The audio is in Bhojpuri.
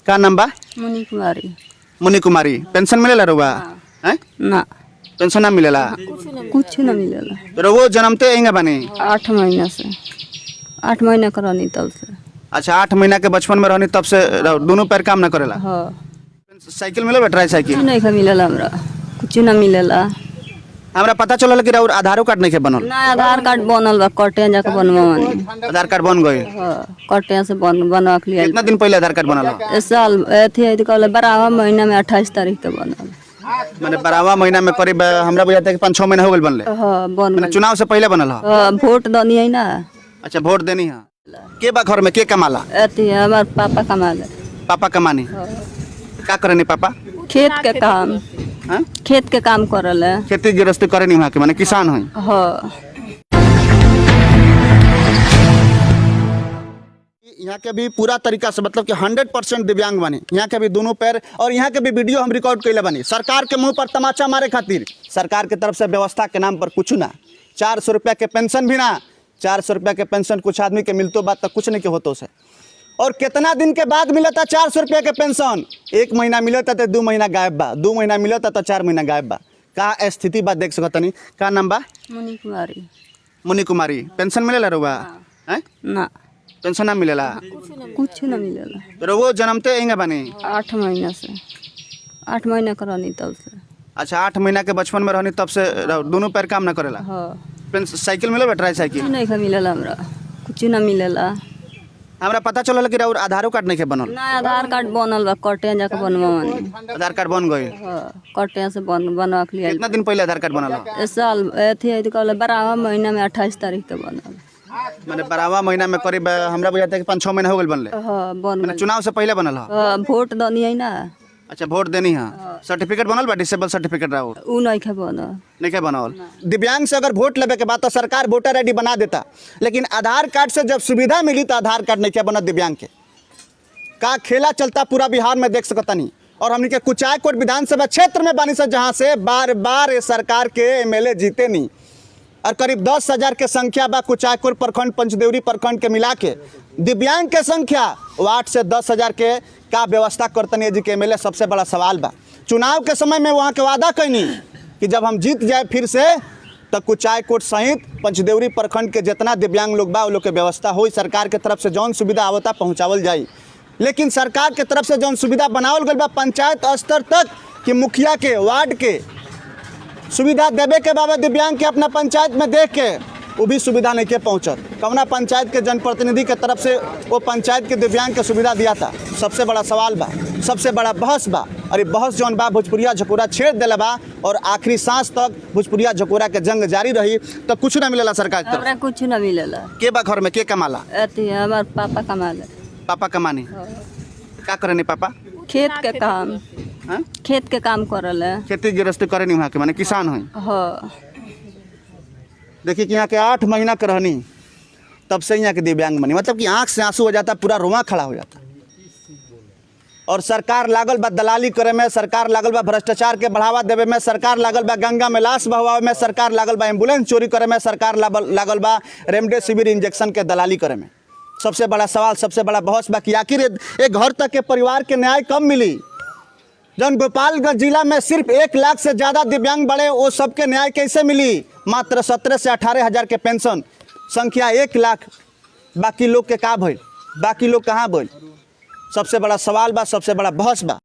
का नाम बा? मुनी कुमारी। मुनी कुमारी। पेंशन मिलेला रउआ? हैं? ना, पेंशन ना मिलेला? कुछ न मिलेला। तो रउआ जन्मते यहीं बनी? 8 महीना से, 8 महीना का रहनी तब से। अच्छा, 8 महीना के बचपन में रहनी तब से दोनों पैर काम ना करेला? हाँ, साइकिल मिले ट्राई कुछ साइकिल? नहीं का मिलेला हमरा, कुछ न मिलेला। हमरा पता चलल कि और आधारो कार्ड नहीं के बनल। ना आधार कार्ड बनल बा, कटे जाके बनवानी। आधार कार्ड बन गए? हाँ, कटे से बनवा के लिए। कितना दिन पहले आधार कार्ड बनल? इस साल अथी कहले 12वां महीना में 28 तारीख के बनल। मैंने 12वां महीना में करीब हमरा बुझाता है कि 5-6 महीना हो गए बनले। हाँ, बन मैंने गइल। चुनाव से पहले बनल है? हाँ, वोट दनी है ना। अच्छा, वोट देनी है। के बा घर में के कमाला? अथी हमार पापा कमाले। पापा कमानी? का करनी पापा? खेत के काम, हैं? खेत के काम करल है। खेती गृहस्थी करे नहीं वहाँ के, माने किसान हैं। हाँ, यहाँ के भी पूरा तरीका से मतलब कि 100% दिव्यांग बने। यहाँ के भी दोनों पैर और यहाँ के भी वीडियो हम रिकॉर्ड कैले बनी। सरकार के मुंह पर तमाचा मारे खातिर सरकार के तरफ से व्यवस्था के नाम पर कुछ ना। 400 रुपया के पेंशन भी ना। 400 रुपया के पेंशन कुछ आदमी के मिलतो बात तक कुछ नहीं के होतो से। और कितना दिन के बाद मिलता 400 रुपया के पेंशन? 1 महीना मिलता तो 2 महीना गायब बा, 2 महीना मिलता तो 4 महीना गायब बा। का स्थिति बा देख सकत नहीं। का नाम बा? मुनी कुमारी। मुनी कुमारी। पेंशन मिलेला रउआ? हैं? ना, पेंशन ना मिलेला? कुछ न मिलेला। तो रउआ जन्मते यहीं बनी? 8 महीना से, 8 महीना का रहनी तब से। अच्छा, 8 महीना के बचपन में रहनी तब से दोनों पैर काम ना करेला? हाँ, साइकिल मिले ट्राई साइकिल? कुछ नहीं का मिलेला हमरा, कुछ न मिलेला। हमरा पता चलल कि और आधारो कार्ड नहीं के बनल। ना आधार कार्ड बनल बा, कटे जाके बनवानी। आधार कार्ड बन गए? हाँ, कटे से बनवा के लिए। कितना दिन पहले आधार कार्ड बनल? इस साल अथी कहले 12वां महीना में 28 तारीख के बनल। मैंने 12वां महीना में करीब हमरा बुझाता है कि 5-6 महीना हो गए बनले। हाँ, बन मैंने गइल। चुनाव से पहले बनल है? हाँ, वोट दनी है ना। अच्छा, वोट देनी है। सर्टिफिकेट बनल बा? डिसेबल सर्टिफिकेट रहो उ नहीं के बनल। नहीं के बनावल? दिव्यांग से अगर वोट लेवे के बाद तो सरकार वोटर आईडी बना देता, लेकिन आधार कार्ड से जब सुविधा मिली तो आधार कार्ड नहीं के बना दिव्यांग के। का खेला चलता पूरा बिहार में देख सकता नहीं। और हमने के कुचायकोट विधानसभा क्षेत्र में बानी से जहाँ से बार बार ये सरकार के एमएलए जीते नहीं। और करीब 10,000 के संख्या बा कुचायकोट प्रखंड पंचदेवरी प्रखंड के मिला के। दिव्यांग के संख्या 8 से 10,000 के का व्यवस्था करतनी जी के एमएलए सबसे बड़ा सवाल बा। चुनाव के समय में वहाँ के वादा कैनी कि जब हम जीत जाए फिर से तो कुचायकोट सहित पंचदेवरी प्रखंड के जितना दिव्यांग लोग बा वो लोग के व्यवस्था हो सरकार के तरफ से जौन सुविधा आवता पहुँचावल जाई। लेकिन सरकार के तरफ से जौन सुविधा बनावल गई बा पंचायत स्तर तक कि मुखिया के वार्ड के सुविधा देवे के बाबत दिव्यांग के अपना पंचायत में देख के वो भी सुविधा नहीं के पहुँचत। कौना पंचायत के जनप्रतिनिधि के तरफ से वो पंचायत के दिव्यांग के सुविधा दिया था? सबसे बड़ा सवाल बा, सबसे बड़ा बहस बा। और ये बहस जौन बा भोजपुरिया झकोरा छेड़ दिला बा और आखिरी सांस तक भोजपुरिया झकोरा के जंग जारी रही तो कुछ ना मिलेला सरकार की तरफ। हमरा कुछ न मिलेला। के बा घर में के कमाला? अथी हमार पापा कमाले। पापा कमानी? का करनी पापा? खेत के काम, हैं? खेत के काम करल है। खेती गृहस्थी करे नहीं वहाँ के, माने किसान हैं। हाँ, देखिए कि यहाँ के 8 महीना के रहनी तब से यहाँ के दिव्यांग बनी। मतलब कि आँख से आंसू हो जाता, पूरा रोआ खड़ा हो जाता। और सरकार लागल बा दलाली करे में, सरकार लागल बा भ्रष्टाचार के बढ़ावा देवे में, सरकार लागल बा गंगा में लाश बहवावे में, सरकार लागल बा एम्बुलेंस चोरी करे में, सरकार लागल बा रेमडेसिविर इंजेक्शन के दलाली करे में। सबसे बड़ा सवाल, सबसे बड़ा बहस बा कि आखिर एक घर तक के परिवार के न्याय कब मिली? जौन गोपालगंज जिला में सिर्फ 1 लाख से ज़्यादा दिव्यांग बड़े, वो सबके न्याय कैसे मिली? मात्र 17 से 18 हज़ार के पेंशन, संख्या 1 लाख। बाकी लोग के का भइल? बाकी लोग कहाँ भइल? सबसे बड़ा सवाल बा, सबसे बड़ा बहस बा।